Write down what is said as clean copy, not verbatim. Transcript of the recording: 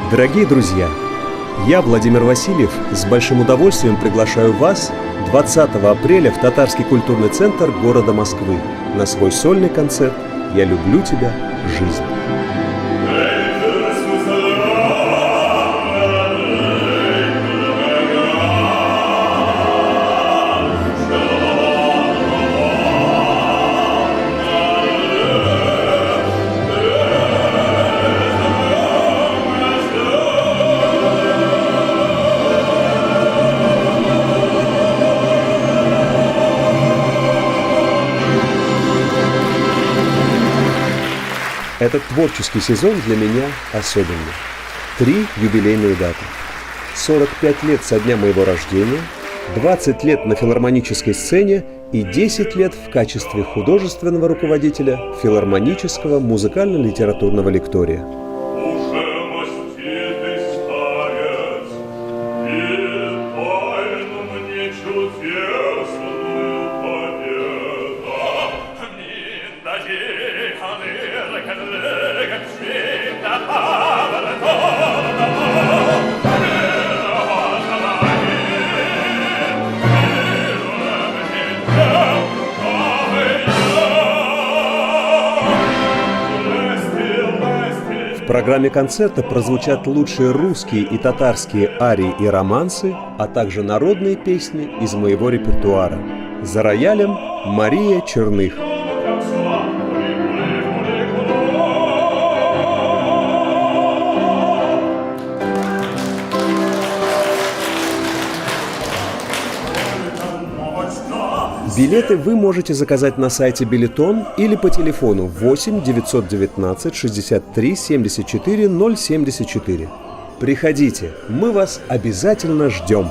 Дорогие друзья, я, Владимир Васильев, с большим удовольствием приглашаю вас 20 апреля в Татарский культурный центр города Москвы на свой сольный концерт «Я люблю тебя, жизнь». Этот творческий сезон для меня особенный. 3 юбилейные даты. 45 лет со дня моего рождения, 20 лет на филармонической сцене и 10 лет в качестве художественного руководителя филармонического музыкально-литературного лектория. В программе концерта прозвучат лучшие русские и татарские арии и романсы, а также народные песни из моего репертуара. За роялем Мария Черных. Билеты вы можете заказать на сайте Билетон или по телефону 8 919 63 74 074. Приходите, мы вас обязательно ждем.